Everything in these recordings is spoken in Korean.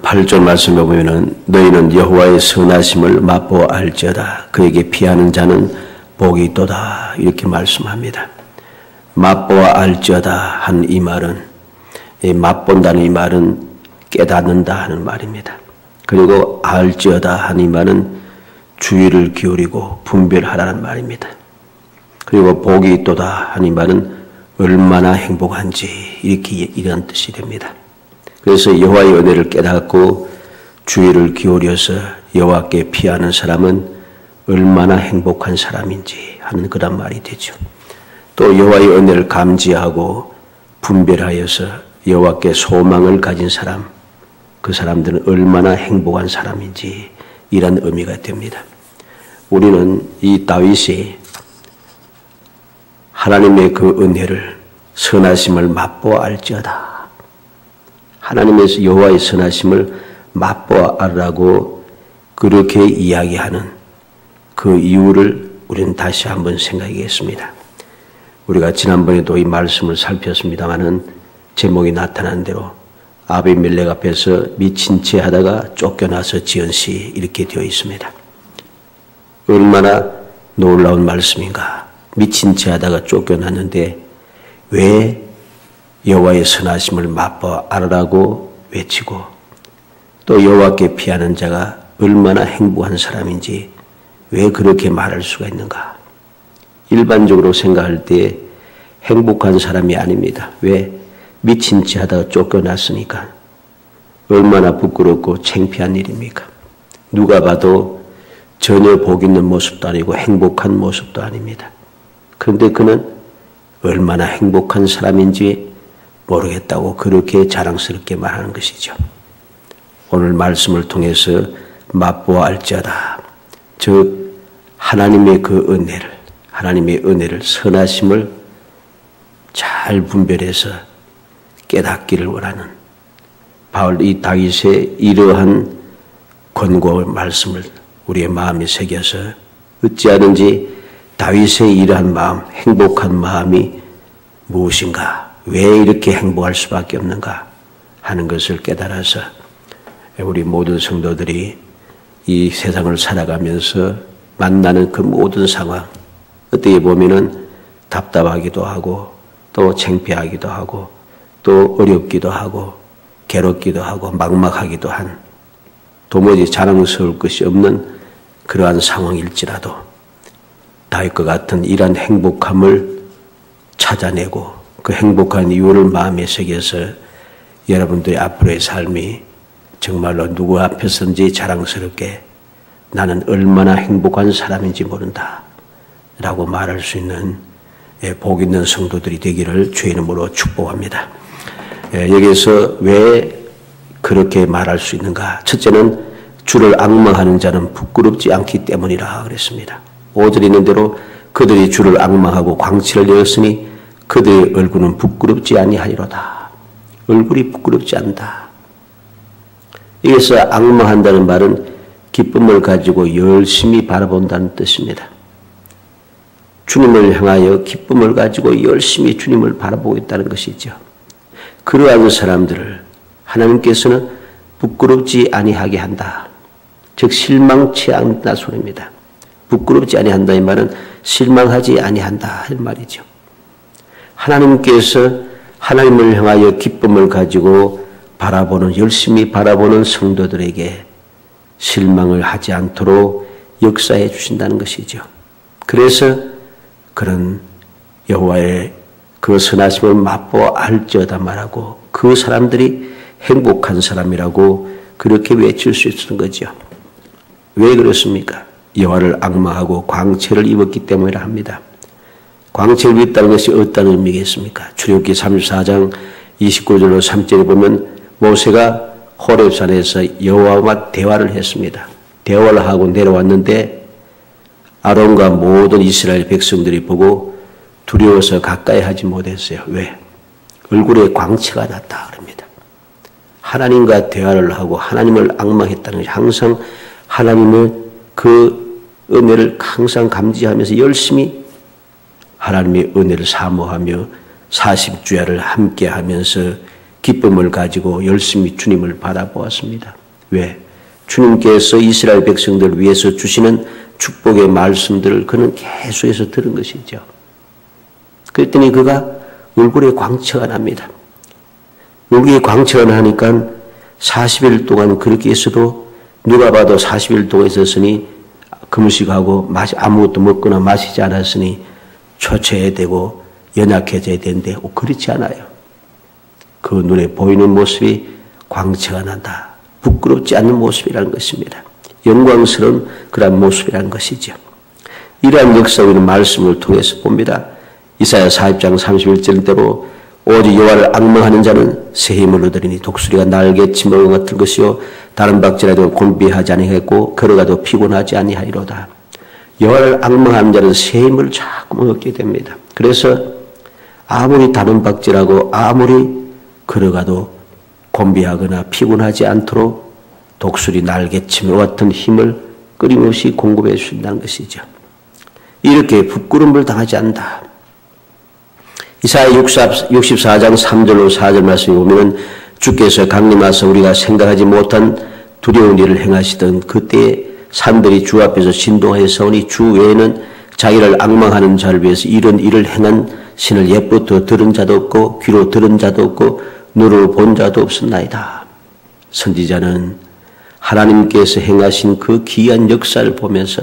8절 말씀에 보면은 너희는 여호와의 선하심을 맛보아 알지어다. 그에게 피하는 자는 복이 있도다. 이렇게 말씀합니다. 맛보아 알지어다 한 이 말은, 맛본다는 이 말은 깨닫는다 하는 말입니다. 그리고 알지어다 한 이 말은 주의를 기울이고 분별하라는 말입니다. 그리고 복이 있도다 한 이 말은 얼마나 행복한지 이런 뜻이 됩니다. 그래서 여호와의 은혜를 깨닫고 주의를 기울여서 여호와께 피하는 사람은 얼마나 행복한 사람인지 하는 그런 말이 되죠. 또 여호와의 은혜를 감지하고 분별하여서 여호와께 소망을 가진 사람, 그 사람들은 얼마나 행복한 사람인지 이런 의미가 됩니다. 우리는 이 다윗이 하나님의 그 은혜를 선하심을 맛보아 알지어다. 하나님의 여호와의 선하심을 맛보아 알라고 그렇게 이야기하는 그 이유를 우리는 다시 한번 생각하겠습니다. 우리가 지난번에도 이 말씀을 살폈습니다마는 제목이 나타난 대로 아비멜렉 앞에서 미친 채 하다가 쫓겨나서 지은 시 이렇게 되어 있습니다. 얼마나 놀라운 말씀인가. 미친 채 하다가 쫓겨났는데 왜 여호와의 선하심을 맛보아 알으라고 외치고 또 여호와께 피하는 자가 얼마나 행복한 사람인지 왜 그렇게 말할 수가 있는가. 일반적으로 생각할 때 행복한 사람이 아닙니다. 왜? 미친 채 하다가 쫓겨났으니까. 얼마나 부끄럽고 창피한 일입니까? 누가 봐도 전혀 복 있는 모습도 아니고 행복한 모습도 아닙니다. 그런데 그는 얼마나 행복한 사람인지 모르겠다고 그렇게 자랑스럽게 말하는 것이죠. 오늘 말씀을 통해서 맛보아 알지어다. 즉 하나님의 그 은혜를, 하나님의 은혜를, 선하심을 잘 분별해서 깨닫기를 원하는 바울 이 다윗의 이러한 권고 말씀을 우리의 마음에 새겨서 어찌하든지 다윗의 이러한 마음, 행복한 마음이 무엇인가, 왜 이렇게 행복할 수밖에 없는가 하는 것을 깨달아서 우리 모든 성도들이 이 세상을 살아가면서 만나는 그 모든 상황, 어떻게 보면은 답답하기도 하고 또 창피하기도 하고 또 어렵기도 하고 괴롭기도 하고 막막하기도 한 도무지 자랑스러울 것이 없는 그러한 상황일지라도 다윗과 같은 이러한 행복함을 찾아내고 그 행복한 이유를 마음에 새겨서 여러분들의 앞으로의 삶이 정말로 누구 앞에서든지 자랑스럽게 나는 얼마나 행복한 사람인지 모른다 라고 말할 수 있는 복 있는 성도들이 되기를 주의 이름으로 축복합니다. 여기에서 왜 그렇게 말할 수 있는가? 첫째는 주를 앙망하는 자는 부끄럽지 않기 때문이라 그랬습니다. 5절 있는 대로 그들이 주를 앙망하고 광채를 내었으니 그들의 얼굴은 부끄럽지 아니하리로다. 얼굴이 부끄럽지 않다. 여기서 앙망한다는 말은 기쁨을 가지고 열심히 바라본다는 뜻입니다. 주님을 향하여 기쁨을 가지고 열심히 주님을 바라보고 있다는 것이죠. 그러한 사람들을 하나님께서는 부끄럽지 아니하게 한다. 즉 실망치 않다 소리입니다. 부끄럽지 아니한다 이 말은 실망하지 아니한다 할 말이죠. 하나님께서 하나님을 향하여 기쁨을 가지고 바라보는, 열심히 바라보는 성도들에게 실망을 하지 않도록 역사해 주신다는 것이죠. 그래서 그런 여호와의 그 선하심을 맛보아 알지어다 말하고 그 사람들이 행복한 사람이라고 그렇게 외칠 수 있는 거죠. 왜 그렇습니까? 여호와를 앙망하고 광채를 입었기 때문이라 합니다. 광채를 입었다는 것이 어떤 의미겠습니까? 출애굽기 34장 29절로 3절에 보면 모세가 호렙산에서 여호와와 대화를 했습니다. 대화를 하고 내려왔는데 아론과 모든 이스라엘 백성들이 보고 두려워서 가까이 하지 못했어요. 왜? 얼굴에 광채가 났다 그럽니다. 하나님과 대화를 하고 하나님을 앙망했다는 것이 항상 하나님의 그 은혜를 항상 감지하면서 열심히 하나님의 은혜를 사모하며 40주야를 함께하면서 기쁨을 가지고 열심히 주님을 바라보았습니다. 왜? 주님께서 이스라엘 백성들을 위해서 주시는 축복의 말씀들을 그는 계속해서 들은 것이죠. 그랬더니 그가 얼굴에 광채가 납니다. 얼굴에 광채가 나니까 40일 동안 그렇게 있어도 누가 봐도 40일 동안 있었으니 금식하고 아무것도 먹거나 마시지 않았으니 초췌해야 되고 연약해져야 되는데 그렇지 않아요. 그 눈에 보이는 모습이 광채가 난다. 부끄럽지 않는 모습이라는 것입니다. 영광스러운 그런 모습이라는 것이죠. 이러한 역사의 말씀을 통해서 봅니다. 이사야 40장 31절대로 오직 여호와를 앙망하는 자는 새 힘을 얻으리니 독수리가 날개치며 같을 것이요 다른 박질라도 곤비하지 아니하겠고 걸어가도 피곤하지 아니하리로다. 여호와를 앙망하는 자는 새 힘을 자꾸 얻게 됩니다. 그래서 아무리 다른 박질하고 아무리 걸어가도 곤비하거나 피곤하지 않도록 독수리 날개치며 같은 힘을 끊임없이 공급해 주신다는 것이죠. 이렇게 부끄러움을 당하지 않는다. 이사야 64장 3절로 4절 말씀에 보면 주께서 강림하사 우리가 생각하지 못한 두려운 일을 행하시던 그때에 산들이 주 앞에서 진동하여 서오니 주 외에는 자기를 앙망하는 자를 위해서 이런 일을 행한 신을 옛부터 들은 자도 없고 귀로 들은 자도 없고 눈으로 본 자도 없었나이다. 선지자는 하나님께서 행하신 그 귀한 역사를 보면서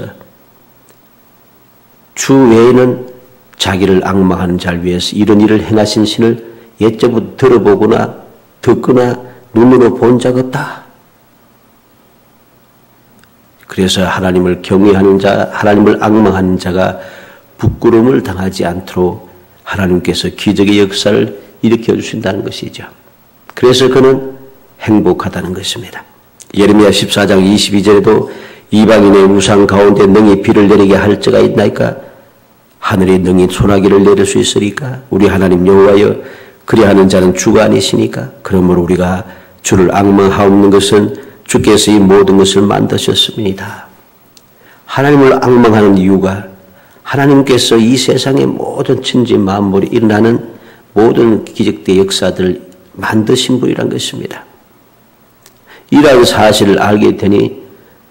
주 외에는 자기를 앙망하는 자를 위해서 이런 일을 행하신 신을 옛적부터 들어보거나 듣거나 눈으로 본 적 없다. 그래서 하나님을 경외하는 자, 하나님을 앙망하는 자가 부끄러움을 당하지 않도록 하나님께서 기적의 역사를 일으켜 주신다는 것이죠. 그래서 그는 행복하다는 것입니다. 예레미야 14장 22절에도 이방인의 우상 가운데 능히 비를 내리게 할 자가 있나이까? 하늘이 능히 소나기를 내릴 수 있으리까? 우리 하나님 여호와여 그리하는 자는 주가 아니시니까? 그러므로 우리가 주를 앙망하옵는 것은 주께서 이 모든 것을 만드셨습니다. 하나님을 앙망하는 이유가 하나님께서 이 세상의 모든 천지 만물이 일어나는 모든 기적대 역사들을 만드신 분이란 것입니다. 이러한 사실을 알게 되니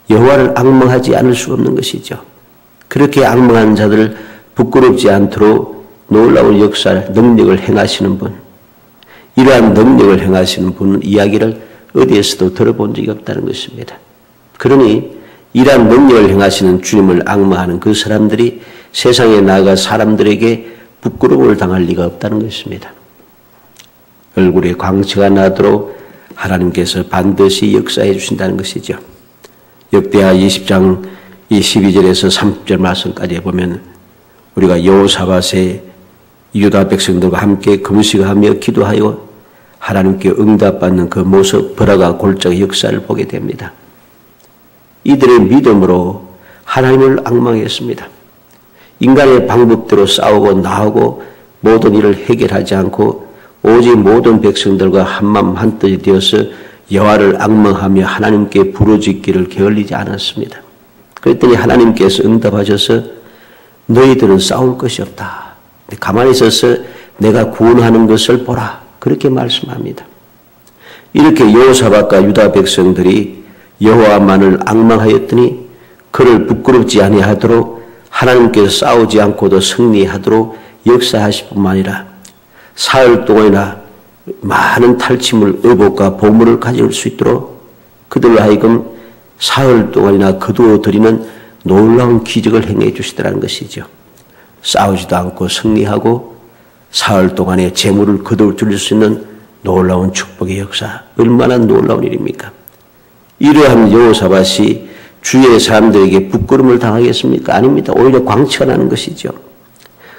여호와를 앙망하지 않을 수 없는 것이죠. 그렇게 앙망하는 자들을 부끄럽지 않도록 놀라운 역사, 능력을 행하시는 분, 이러한 능력을 행하시는 분 이야기를 어디에서도 들어본 적이 없다는 것입니다. 그러니 이러한 능력을 행하시는 주님을 앙망하는 그 사람들이 세상에 나아가 사람들에게 부끄러움을 당할 리가 없다는 것입니다. 얼굴에 광채가 나도록 하나님께서 반드시 역사해 주신다는 것이죠. 역대하 20장 12절에서 30절 말씀까지 보면 우리가 여호사밧의 유다 백성들과 함께 금식하며 기도하여 하나님께 응답받는 그 모습, 벌화가 골짜기 역사를 보게 됩니다. 이들의 믿음으로 하나님을 앙망했습니다. 인간의 방법대로 싸우고 나오고 모든 일을 해결하지 않고 오직 모든 백성들과 한마음 한뜻이 되어서 여호와를 앙망하며 하나님께 부르짖기를 게을리지 않았습니다. 그랬더니 하나님께서 응답하셔서 너희들은 싸울 것이 없다. 가만히 있어서 내가 구원하는 것을 보라. 그렇게 말씀합니다. 이렇게 여호사밧과 유다 백성들이 여호와만을 앙망하였더니 그를 부끄럽지 아니하도록 하나님께서 싸우지 않고도 승리하도록 역사하실 뿐만 아니라 사흘 동안이나 많은 탈취물, 의복과 보물을 가질 수 있도록 그들로 하여금 사흘 동안이나 거두어드리는 놀라운 기적을 행해 주시더라는 것이죠. 싸우지도 않고 승리하고 사흘 동안의 재물을 거두어 줄일 수 있는 놀라운 축복의 역사, 얼마나 놀라운 일입니까? 이러한 여호사밧이 주의 사람들에게 부끄러움을 당하겠습니까? 아닙니다. 오히려 광채가 나는 것이죠.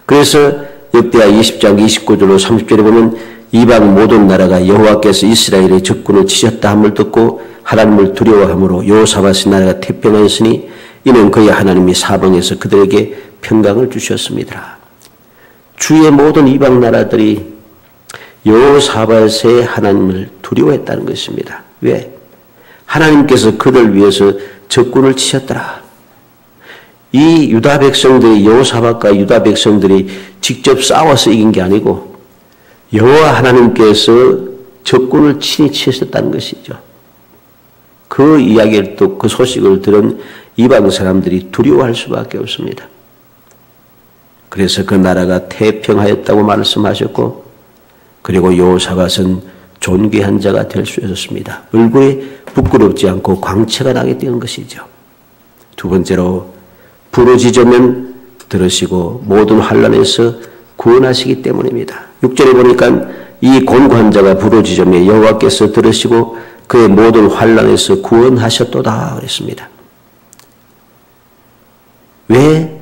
그래서 역대하 20장 29절로 30절에 보면 이방 모든 나라가 여호와께서 이스라엘의 적군을 치셨다 함을 듣고 하나님을 두려워함으로 여호사밧의 나라가 태평하였으니 이는 그의 하나님이 사방에서 그들에게 평강을 주셨습니다. 주의 모든 이방 나라들이 여호사밧의 하나님을 두려워했다는 것입니다. 왜? 하나님께서 그들 위해서 적군을 치셨더라. 이 유다 백성들이 여호사밧과 유다 백성들이 직접 싸워서 이긴 게 아니고 여호와 하나님께서 적군을 친히 치셨다는 것이죠. 그 이야기를 또 그 소식을 들은 이방 사람들이 두려워할 수밖에 없습니다. 그래서 그 나라가 태평하였다고 말씀하셨고, 그리고 여호사밧은 존귀한 자가 될 수 있었습니다. 얼굴에 부끄럽지 않고 광채가 나게 된 것이죠. 두 번째로 부르짖으면 들으시고 모든 환난에서 구원하시기 때문입니다. 6절에 보니까 이 곤고한 자가 부르짖으며 여호와께서 들으시고 그의 모든 환난에서 구원하셨도다 그랬습니다. 왜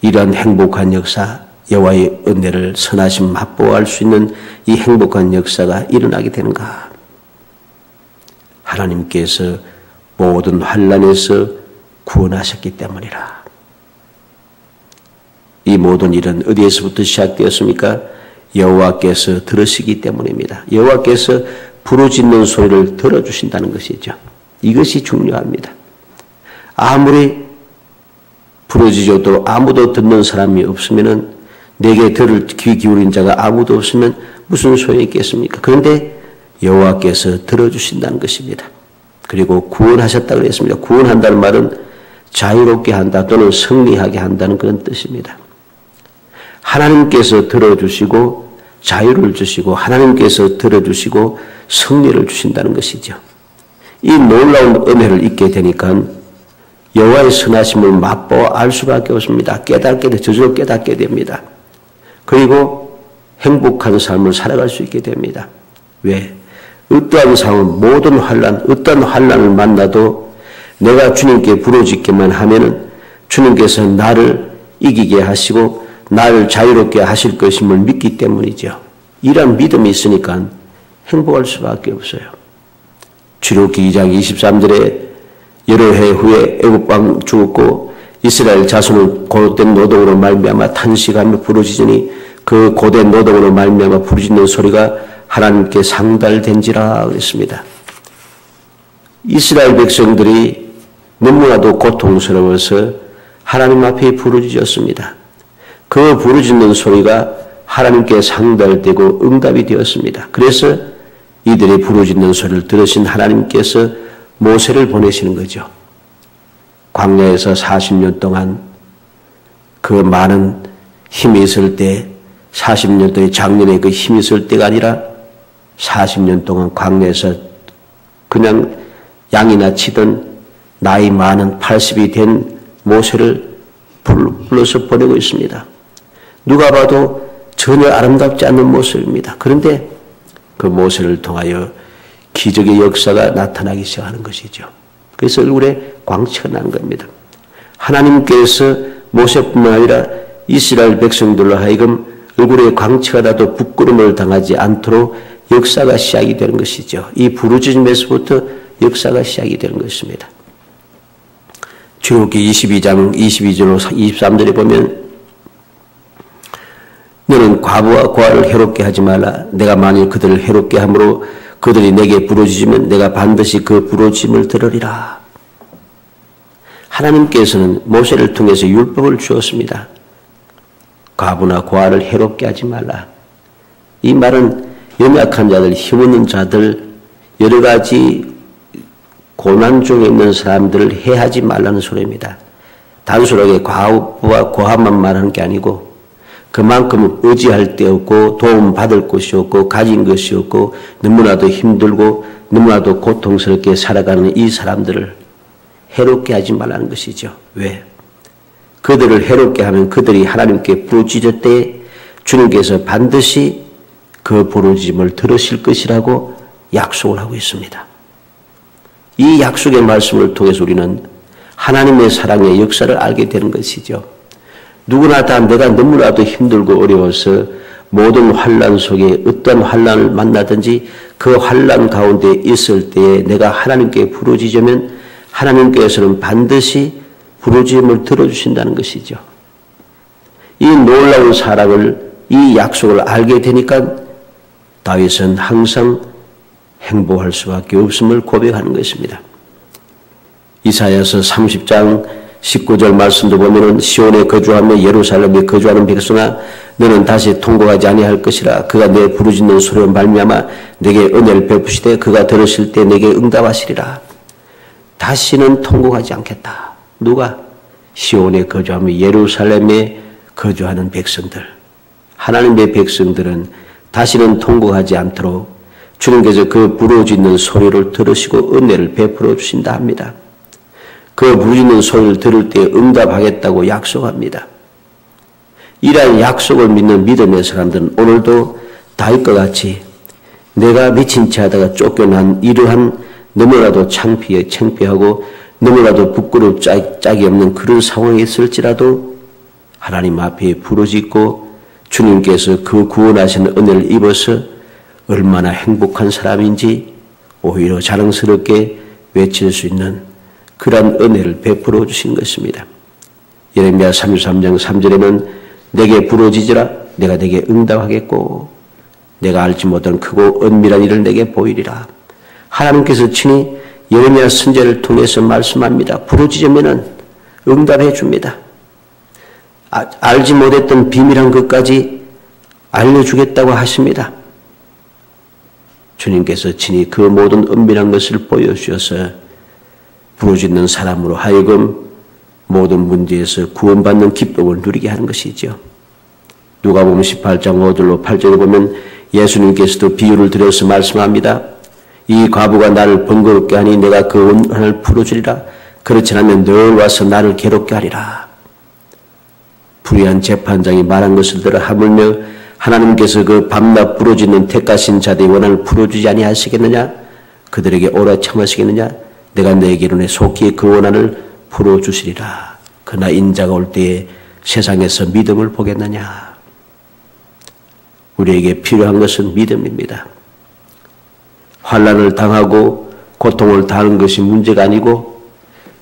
이러한 행복한 역사, 여호와의 은혜를 선하심 맛보아할 수 있는 이 행복한 역사가 일어나게 되는가? 하나님께서 모든 환난에서 구원하셨기 때문이라. 이 모든 일은 어디에서부터 시작되었습니까? 여호와께서 들으시기 때문입니다. 여호와께서 부르짖는 소리를 들어주신다는 것이죠. 이것이 중요합니다. 아무리 부르짖어도 아무도 듣는 사람이 없으면은, 내게 들을 귀 기울인 자가 아무도 없으면 무슨 소용이 있겠습니까? 그런데 여호와께서 들어주신다는 것입니다. 그리고 구원하셨다고 했습니다. 구원한다는 말은 자유롭게 한다 또는 승리하게 한다는 그런 뜻입니다. 하나님께서 들어주시고 자유를 주시고 하나님께서 들어주시고 승리를 주신다는 것이죠. 이 놀라운 은혜를 잊게 되니까 여호와의 선하심을 맛보아 알 수밖에 없습니다. 저절로 깨닫게 됩니다. 그리고 행복한 삶을 살아갈 수 있게 됩니다. 왜? 어떠한 상황, 모든 환난, 어떠한 환난을 만나도 내가 주님께 부르짖기만 하면은 주님께서 나를 이기게 하시고 나를 자유롭게 하실 것임을 믿기 때문이죠. 이런 믿음이 있으니까 행복할 수밖에 없어요. 출애굽기 2장 23절에 여러 해 후에 애굽 왕 죽었고 이스라엘 자손은 고된 노동으로 말미암아 탄식하며 부르짖으니 그 고된 노동으로 말미암아 부르짖는 소리가 하나님께 상달된지라 그랬습니다. 이스라엘 백성들이 너무나도 고통스러워서 하나님 앞에 부르짖었습니다. 그 부르짖는 소리가 하나님께 상달되고 응답이 되었습니다. 그래서 이들의 부르짖는 소리를 들으신 하나님께서 모세를 보내시는 거죠. 광야에서 40년 동안 그 많은 힘이 있을 때, 40년 동안 작년에 그 힘이 있을 때가 아니라 40년 동안 광야에서 그냥 양이나 치던 나이 많은 80이 된 모세를 불러서 보내고 있습니다. 누가 봐도 전혀 아름답지 않는 모습입니다. 그런데 그 모세를 통하여 기적의 역사가 나타나기 시작하는 것이죠. 그래서 얼굴에 광채가 나는 겁니다. 하나님께서 모세뿐만 아니라 이스라엘 백성들로 하여금 얼굴에 광채가 나도 부끄러움을 당하지 않도록 역사가 시작이 되는 것이죠. 이 부르짖음에서부터 역사가 시작이 되는 것입니다. 출애굽기 22장 22절로 23절에 보면 너는 과부와 고아를 해롭게 하지 말라. 내가 만일 그들을 해롭게 함으로 그들이 내게 부르짖으면 내가 반드시 그 부르짖음을 들으리라. 하나님께서는 모세를 통해서 율법을 주었습니다. 과부나 고아를 해롭게 하지 말라. 이 말은 연약한 자들, 힘없는 자들, 여러 가지 고난 중에 있는 사람들을 해하지 말라는 소리입니다. 단순하게 과부와 고아만 말하는 게 아니고 그만큼 의지할 데 없고 도움받을 곳이 없고 가진 것이 없고 너무나도 힘들고 너무나도 고통스럽게 살아가는 이 사람들을 해롭게 하지 말라는 것이죠. 왜? 그들을 해롭게 하면 그들이 하나님께 부르짖을 때 주님께서 반드시 그 부르짖음을 들으실 것이라고 약속을 하고 있습니다. 이 약속의 말씀을 통해서 우리는 하나님의 사랑의 역사를 알게 되는 것이죠. 누구나 다 내가 너무나도 힘들고 어려워서 모든 환난 속에 어떤 환난을 만나든지 그 환난 가운데 있을 때에 내가 하나님께 부르짖으면 하나님께서는 반드시 부르짖음을 들어주신다는 것이죠. 이 놀라운 사랑을, 이 약속을 알게 되니까 다윗은 항상 행복할 수밖에 없음을 고백하는 것입니다. 이사야서 30장 19절 말씀도 보면은 시온에 거주하며 예루살렘에 거주하는 백성아 너는 다시 통곡하지 아니할 것이라. 그가 내 부르짖는 소리로 말미암아 내게 은혜를 베푸시되 그가 들으실 때 내게 응답하시리라. 다시는 통곡하지 않겠다. 누가? 시온에 거주하며 예루살렘에 거주하는 백성들. 하나님의 백성들은 다시는 통곡하지 않도록 주님께서 그 부르짖는 소리를 들으시고 은혜를 베풀어 주신다 합니다. 그 부르짖는 소리를 들을 때 응답하겠다고 약속합니다. 이러한 약속을 믿는 믿음의 사람들은 오늘도 다윗과 같이 내가 미친 채 하다가 쫓겨난 이러한 너무나도 창피하고 너무나도 부끄럽고 짝이 없는 그런 상황에 있을지라도 하나님 앞에 부르짖고 주님께서 그 구원하시는 은혜를 입어서 얼마나 행복한 사람인지 오히려 자랑스럽게 외칠 수 있는 그러한 은혜를 베풀어 주신 것입니다. 예레미야 33장 3절에는 내게 부르짖으라 내가 내게 응답하겠고 내가 알지 못한 크고 은밀한 일을 내게 보이리라. 하나님께서 친히 예레미야 선지자를 통해서 말씀합니다. 부르짖으면 응답해 줍니다. 알지 못했던 비밀한 것까지 알려주겠다고 하십니다. 주님께서 친히 그 모든 은밀한 것을 보여주셔서 부르짖는 사람으로 하여금 모든 문제에서 구원받는 기쁨을 누리게 하는 것이죠. 누가복음 18장 5절로 8절에 보면 예수님께서도 비유를 들여서 말씀합니다. 이 과부가 나를 번거롭게 하니 내가 그 원한을 풀어주리라. 그렇지 않으면 늘 와서 나를 괴롭게 하리라. 불의한 재판장이 말한 것을 들어 하물며 하나님께서 그 밤낮 부르짖는 택하신 자들의 원한을 풀어주지 아니하시겠느냐? 그들에게 오래 참으시겠느냐? 내가 내게로는 속히 그 원한을 풀어주시리라. 그러나 인자가 올 때에 세상에서 믿음을 보겠느냐? 우리에게 필요한 것은 믿음입니다. 환난을 당하고 고통을 당하는 것이 문제가 아니고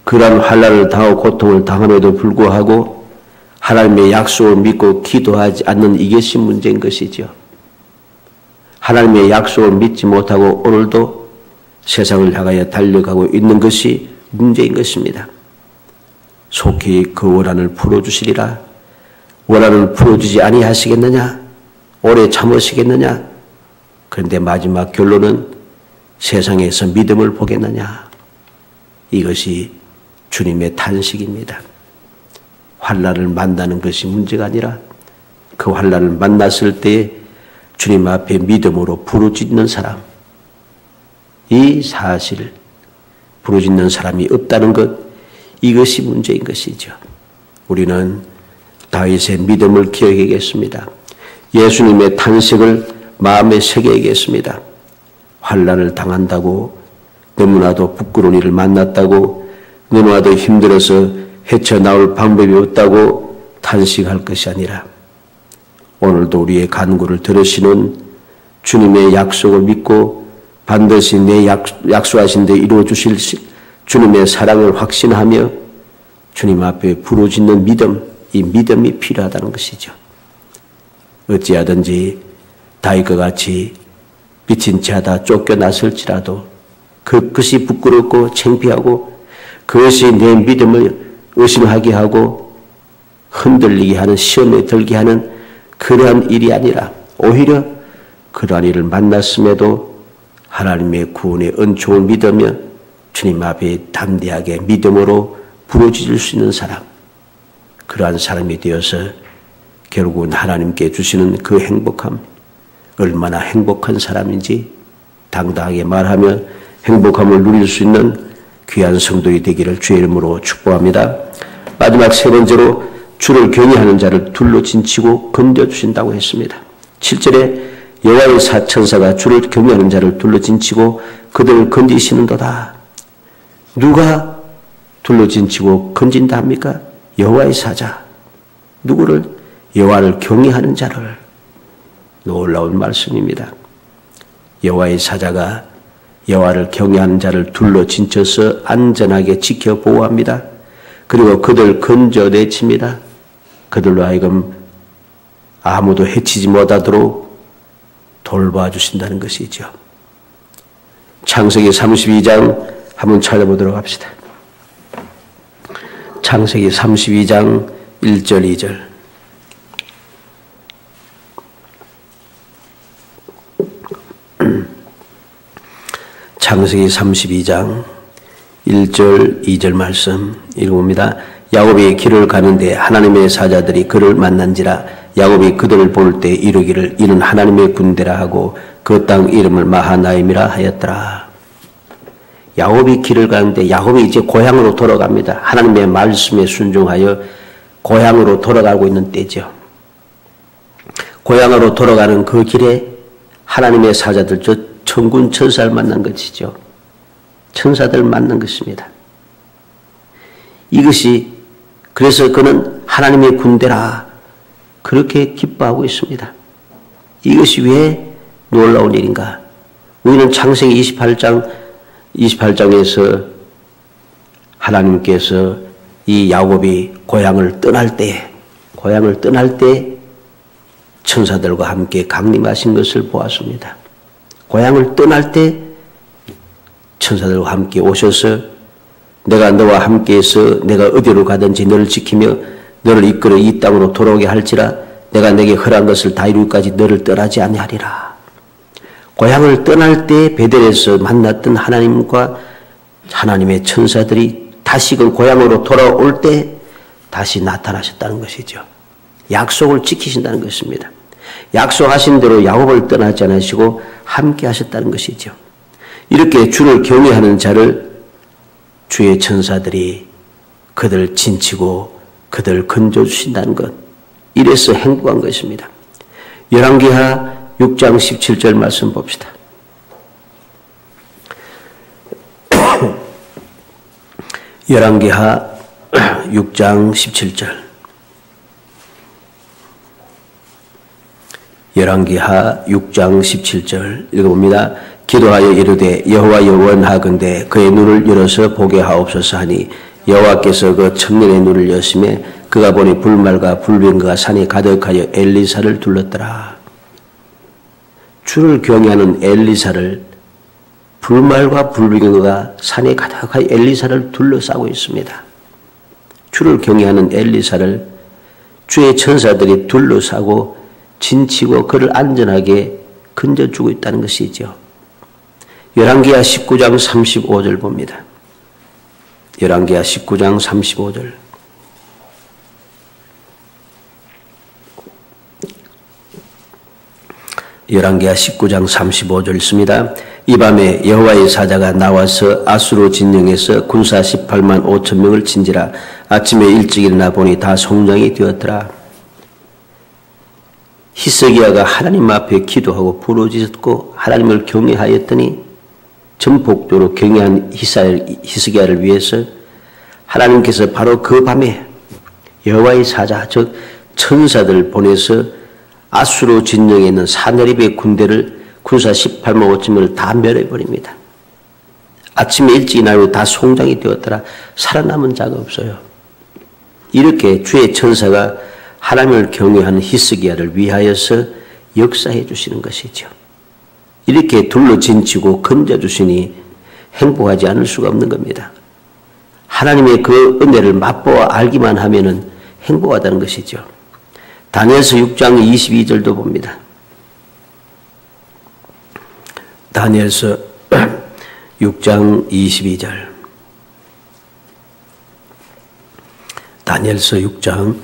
그러한 환난을 당하고 고통을 당함에도 불구하고 하나님의 약속을 믿고 기도하지 않는 이것이 문제인 것이죠. 하나님의 약속을 믿지 못하고 오늘도 세상을 향하여 달려가고 있는 것이 문제인 것입니다. 속히 그 원한을 풀어주시리라. 원한을 풀어주지 아니하시겠느냐? 오래 참으시겠느냐? 그런데 마지막 결론은 세상에서 믿음을 보겠느냐? 이것이 주님의 탄식입니다. 환난을 만나는 것이 문제가 아니라 그 환난을 만났을 때 주님 앞에 믿음으로 부르짖는 사람, 이 사실 부르짖는 사람이 없다는 것, 이것이 문제인 것이죠. 우리는 다윗의 믿음을 기억하겠습니다. 예수님의 탄식을 마음에 새겨야겠습니다. 환난을 당한다고 너무나도 부끄러운 일을 만났다고 너무나도 힘들어서 헤쳐나올 방법이 없다고 탄식할 것이 아니라 오늘도 우리의 간구를 들으시는 주님의 약속을 믿고 반드시 내 약속하신 데 이루어 주실 주님의 사랑을 확신하며 주님 앞에 부르짖는 믿음, 이 믿음이 필요하다는 것이죠. 어찌하든지 다윗과 같이 미친 채 하다 쫓겨났을지라도 그것이 부끄럽고 창피하고 그것이 내 믿음을 의심하게 하고 흔들리게 하는 시험에 들게 하는 그러한 일이 아니라 오히려 그러한 일을 만났음에도 하나님의 구원의 은총을 믿으며 주님 앞에 담대하게 믿음으로 부르짖을 수 있는 사람, 그러한 사람이 되어서 결국은 하나님께 주시는 그 행복함, 얼마나 행복한 사람인지 당당하게 말하며 행복함을 누릴 수 있는 귀한 성도이 되기를 주의 이름으로 축복합니다. 마지막 세 번째로 주를 경외하는 자를 둘러 진치고 건져주신다고 했습니다. 7절에 여호와의 사천사가 주를 경외하는 자를 둘러 진치고 그들을 건지시는도다. 누가 둘러 진치고 건진다 합니까? 여호와의 사자. 누구를? 여호와를 경외하는 자를. 놀라운 말씀입니다. 여호와의 사자가 여호와를 경외하는 자를 둘러 진쳐서 안전하게 지켜 보호합니다. 그리고 그들 건져내칩니다. 그들로 하여금 아무도 해치지 못하도록 돌봐주신다는 것이죠. 창세기 32장 한번 찾아보도록 합시다. 창세기 32장 1절 2절. 창세기 32장 1절 2절 말씀 읽어봅니다. 야곱이 길을 가는데 하나님의 사자들이 그를 만난지라. 야곱이 그들을 볼 때 이르기를 이는 하나님의 군대라 하고 그 땅 이름을 마하나임이라 하였더라. 야곱이 길을 가는데 야곱이 이제 고향으로 돌아갑니다. 하나님의 말씀에 순종하여 고향으로 돌아가고 있는 때죠. 고향으로 돌아가는 그 길에 하나님의 사자들, 저 천군 천사를 만난 것이죠. 천사들을 만난 것입니다. 이것이 그래서 그는 하나님의 군대라 그렇게 기뻐하고 있습니다. 이것이 왜 놀라운 일인가? 우리는 창세기 28장에서 하나님께서 이 야곱이 고향을 떠날 때 천사들과 함께 강림하신 것을 보았습니다. 고향을 떠날 때 천사들과 함께 오셔서 내가 너와 함께해서 내가 어디로 가든지 너를 지키며 너를 이끌어 이 땅으로 돌아오게 할지라 내가 내게 허락한 것을 다 이루기까지 너를 떠나지 아니하리라. 고향을 떠날 때 베델에서 만났던 하나님과 하나님의 천사들이 다시금 고향으로 돌아올 때 다시 나타나셨다는 것이죠. 약속을 지키신다는 것입니다. 약속하신 대로 야곱을 떠나지 않으시고 함께 하셨다는 것이죠. 이렇게 주를 경외하는 자를 주의 천사들이 그들을 진치고 그들을 건져주신다는 것, 이래서 행복한 것입니다. 열왕기하 6장 17절 말씀 봅시다. 열왕기하 6장 17절. 열왕기하 6장 17절 읽어봅니다. 기도하여 이르되 여호와여 원하건대 그의 눈을 열어서 보게 하옵소서 하니 여호와께서 그 청년의 눈을 여심에 그가 보니 불말과 불병거가 산에 가득하여 엘리사를 둘렀더라. 주를 경외하는 엘리사를, 불말과 불병거가 산에 가득하여 엘리사를 둘러싸고 있습니다. 주를 경외하는 엘리사를 주의 천사들이 둘러싸고 진치고 그를 안전하게 건져주고 있다는 것이죠. 열왕기하 19장 35절 봅니다. 열왕기하 19장 35절. 열왕기하 19장 35절 있습니다. 이 밤에 여호와의 사자가 나와서 아수르 진영에서 군사 18만 5천 명을 친지라. 아침에 일찍 일어나 보니 다 송장이 되었더라. 히스기야가 하나님 앞에 기도하고 부르짖었고 하나님을 경외하였더니 전폭적으로 경외한 히스기야를 위해서 하나님께서 바로 그 밤에 여호와의 사자, 즉 천사들을 보내서 아수르 진영에 있는 사내립의 군대를 군사 18만 5천명을 다 멸해버립니다. 아침에 일찍 일어나고 다 송장이 되었더라. 살아남은 자가 없어요. 이렇게 주의 천사가 하나님을 경외하는 히스기야를 위하여서 역사해 주시는 것이죠. 이렇게 둘러진치고 건져주시니 행복하지 않을 수가 없는 겁니다. 하나님의 그 은혜를 맛보아 알기만 하면은 행복하다는 것이죠. 다니엘서 6장 22절도 봅니다. 다니엘서 6장 22절. 다니엘서 6장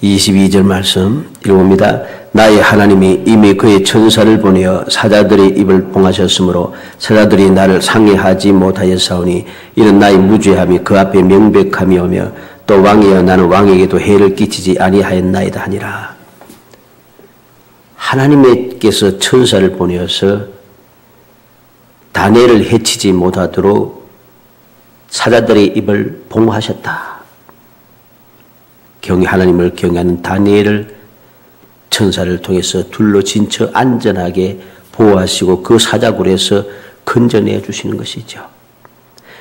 22절 말씀 읽어봅니다. 나의 하나님이 이미 그의 천사를 보내어 사자들의 입을 봉하셨으므로 사자들이 나를 상해하지 못하였사오니 이는 나의 무죄함이 그 앞에 명백함이 오며 또 왕이여 나는 왕에게도 해를 끼치지 아니하였나이다 하니라. 하나님께서 천사를 보내어서 다니엘을 해치지 못하도록 사자들의 입을 봉하셨다. 하나님을 경외하는 다니엘을 천사를 통해서 둘러진쳐 안전하게 보호하시고 그 사자굴에서 건져내 주시는 것이죠.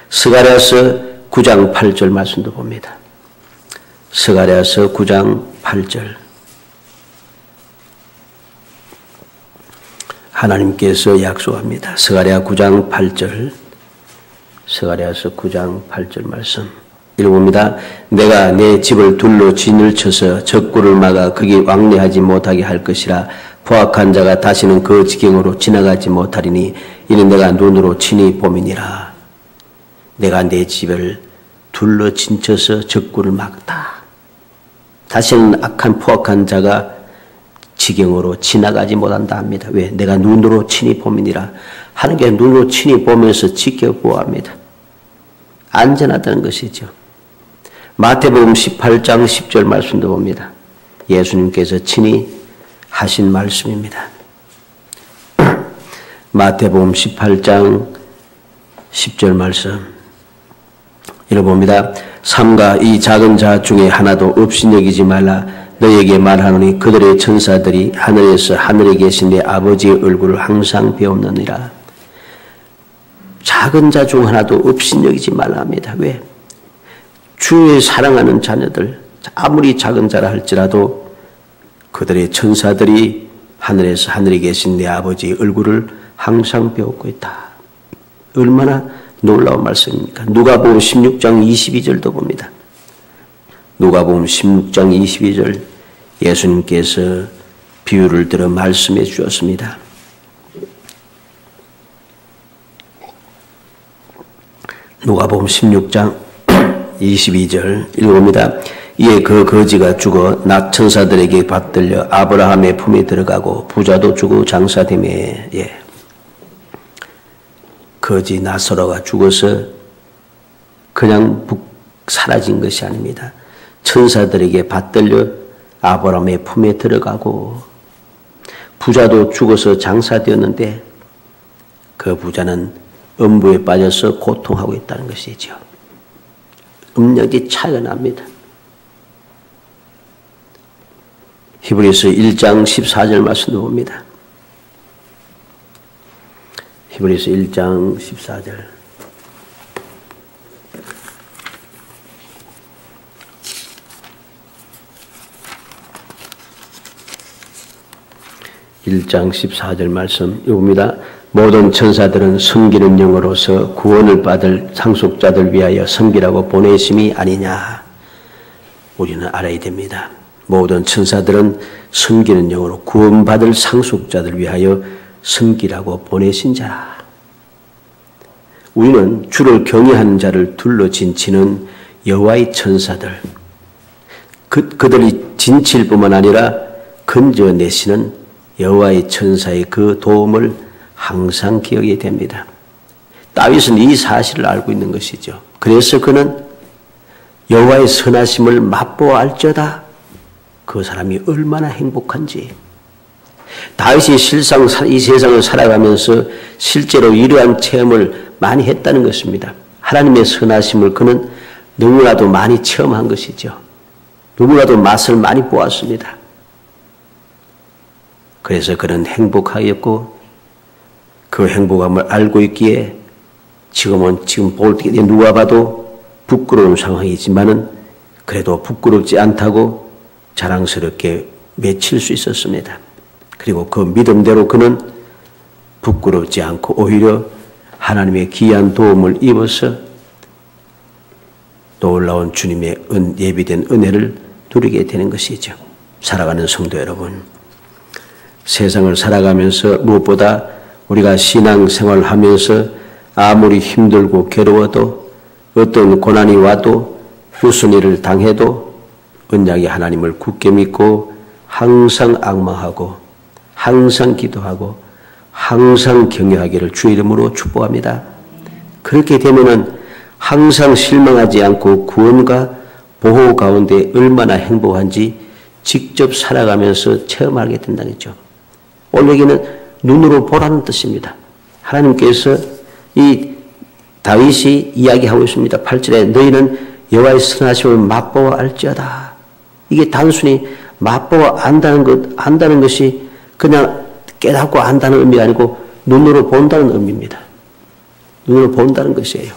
스가랴서 9장 8절 말씀도 봅니다. 스가랴서 9장 8절. 하나님께서 약속합니다. 스가랴 9장 8절. 스가랴서 9장 8절 말씀. 읽어봅니다. 내가 내 집을 둘로 진을 쳐서 적구를 막아 거기 왕래하지 못하게 할 것이라. 포악한 자가 다시는 그 지경으로 지나가지 못하리니 이는 내가 눈으로 친히 봄이니라. 내가 내 집을 둘러 진쳐서 적구를 막다. 다시는 악한 포악한 자가 지경으로 지나가지 못한다 합니다. 왜? 내가 눈으로 친히 봄이니라. 하나님께 눈으로 친히 보면서 지켜보아합니다. 안전하다는 것이죠. 마태복음 18장 10절 말씀도 봅니다. 예수님께서 친히 하신 말씀입니다. 마태복음 18장 10절 말씀 읽어봅니다. 삼가 이 작은 자 중에 하나도 업신여기지 말라. 너에게 말하노니 그들의 천사들이 하늘에서 하늘에 계신 내 아버지의 얼굴을 항상 배우느니라. 작은 자 중 하나도 업신여기지 말라 합니다. 왜? 주의 사랑하는 자녀들 아무리 작은 자라 할지라도 그들의 천사들이 하늘에서 하늘에 계신 내 아버지의 얼굴을 항상 배우고 있다. 얼마나 놀라운 말씀입니까? 누가복음 16장 22절도 봅니다. 누가복음 16장 22절 예수님께서 비유를 들어 말씀해 주었습니다. 누가복음 16장 22절 읽어봅니다. 이에 그 거지가 죽어 낮 천사들에게 받들려 아브라함의 품에 들어가고 부자도 죽어 장사됨에 거지 나사로가 죽어서 그냥 사라진 것이 아닙니다. 천사들에게 받들려 아브라함의 품에 들어가고 부자도 죽어서 장사되었는데 그 부자는 음부에 빠져서 고통하고 있다는 것이죠. 음력이 차이가 납니다. 히브리서 1장 14절 말씀도 봅니다. 히브리서 1장 14절 1장 14절 말씀 이겁니다. 모든 천사들은 섬기는 영으로서 구원을 받을 상속자들 위하여 섬기라고 보내심이 아니냐. 우리는 알아야 됩니다. 모든 천사들은 섬기는 영으로 구원받을 상속자들 위하여 섬기라고 보내신 자라. 우리는 주를 경외하는 자를 둘러 진치는 여호와의 천사들, 그들이 진칠 뿐만 아니라 건져내시는 여호와의 천사의 그 도움을 항상 기억해야 됩니다. 다윗은 이 사실을 알고 있는 것이죠. 그래서 그는 여호와의 선하심을 맛보아 알지어다. 그 사람이 얼마나 행복한지. 다윗이 실상 이 세상을 살아가면서 실제로 이러한 체험을 많이 했다는 것입니다. 하나님의 선하심을 그는 너무나도 많이 체험한 것이죠. 누구라도 맛을 많이 보았습니다. 그래서 그는 행복하였고 그 행복함을 알고 있기에 지금 볼 때 누가 봐도 부끄러운 상황이지만은 그래도 부끄럽지 않다고 자랑스럽게 외칠 수 있었습니다. 그리고 그 믿음대로 그는 부끄럽지 않고 오히려 하나님의 귀한 도움을 입어서 놀라운 주님의 예비된 은혜를 누리게 되는 것이죠. 살아가는 성도 여러분, 세상을 살아가면서 무엇보다 우리가 신앙생활을 하면서 아무리 힘들고 괴로워도 어떤 고난이 와도 무슨 일을 당해도 언약의 하나님을 굳게 믿고 항상 앙망하고 항상 기도하고 항상 경외하기를 주의 이름으로 축복합니다. 그렇게 되면은 항상 실망하지 않고 구원과 보호 가운데 얼마나 행복한지 직접 살아가면서 체험하게 된다겠죠. 오늘 여기는 눈으로 보라는 뜻입니다. 하나님께서 이 다윗이 이야기하고 있습니다. 8절에 너희는 여호와의 선하심을 맛보아 알지어다. 이게 단순히 맛보아 안다는 것이 그냥 깨닫고 안다는 의미가 아니고 눈으로 본다는 의미입니다. 눈으로 본다는 것이에요.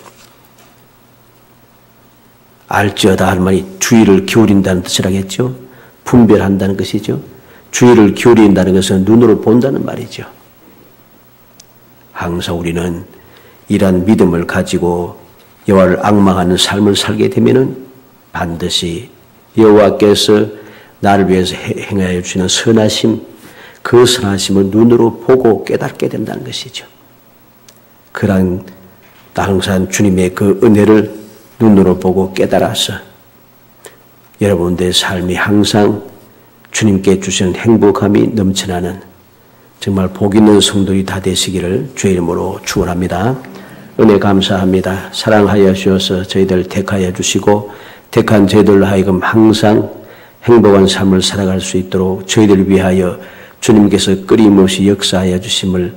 알지어다 할 말이 주의를 기울인다는 뜻이라겠죠. 분별한다는 것이죠. 주의를 기울인다는 것은 눈으로 본다는 말이죠. 항상 우리는 이러한 믿음을 가지고 여호와를 앙망하는 삶을 살게 되면은 반드시 여호와께서 나를 위해서 행하여 주시는 선하심, 그 선하심을 눈으로 보고 깨닫게 된다는 것이죠. 그런 항상 주님의 그 은혜를 눈으로 보고 깨달아서 여러분들의 삶이 항상 주님께 주시는 행복함이 넘쳐나는 정말 복 있는 성도들이 다 되시기를 주의 이름으로 축원합니다. 은혜 감사합니다. 사랑하여 주셔서 저희들 택하여 주시고 택한 저희들 하여금 항상 행복한 삶을 살아갈 수 있도록 저희들을 위하여 주님께서 끊임없이 역사하여 주심을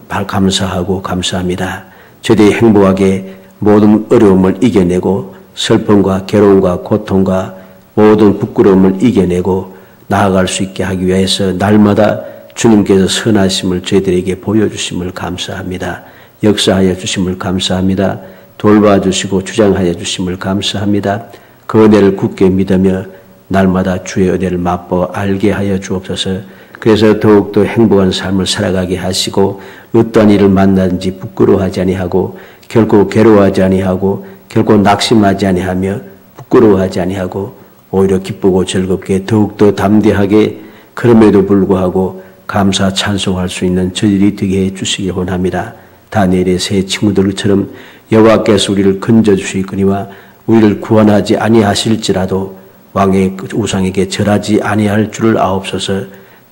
감사하고 감사합니다. 저희들이 행복하게 모든 어려움을 이겨내고 슬픔과 괴로움과 고통과 모든 부끄러움을 이겨내고 나아갈 수 있게 하기 위해서 날마다 주님께서 선하심을 저희들에게 보여주심을 감사합니다. 역사하여 주심을 감사합니다. 돌봐주시고 주장하여 주심을 감사합니다. 그 은혜를 굳게 믿으며 날마다 주의 은혜를 맛보 알게 하여 주옵소서. 그래서 더욱더 행복한 삶을 살아가게 하시고 어떠한 일을 만나든지 부끄러워하지 아니하고 결코 괴로워하지 아니하고 결코 낙심하지 아니하며 부끄러워하지 아니하고 오히려 기쁘고 즐겁게 더욱더 담대하게 그럼에도 불구하고 감사 찬송할 수 있는 저희들이 되게 해주시기 원합니다. 다니엘의 세 친구들처럼 여호와께서 우리를 건져주시거니와 우리를 구원하지 아니하실지라도 왕의 우상에게 절하지 아니할 줄을 아옵소서.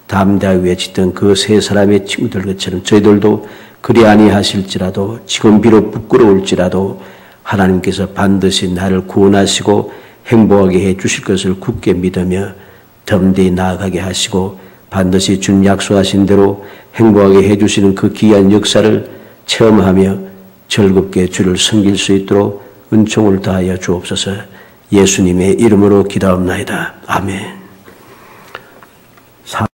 담대하게 외치던 그 세 사람의 친구들처럼 저희들도 그리 아니하실지라도 지금 비록 부끄러울지라도 하나님께서 반드시 나를 구원하시고 행복하게 해주실 것을 굳게 믿으며 덤대히 나아가게 하시고 반드시 주님 약속하신 대로 행복하게 해주시는 그 귀한 역사를 체험하며 즐겁게 주를 섬길 수 있도록 은총을 다하여 주옵소서. 예수님의 이름으로 기도합나이다. 아멘.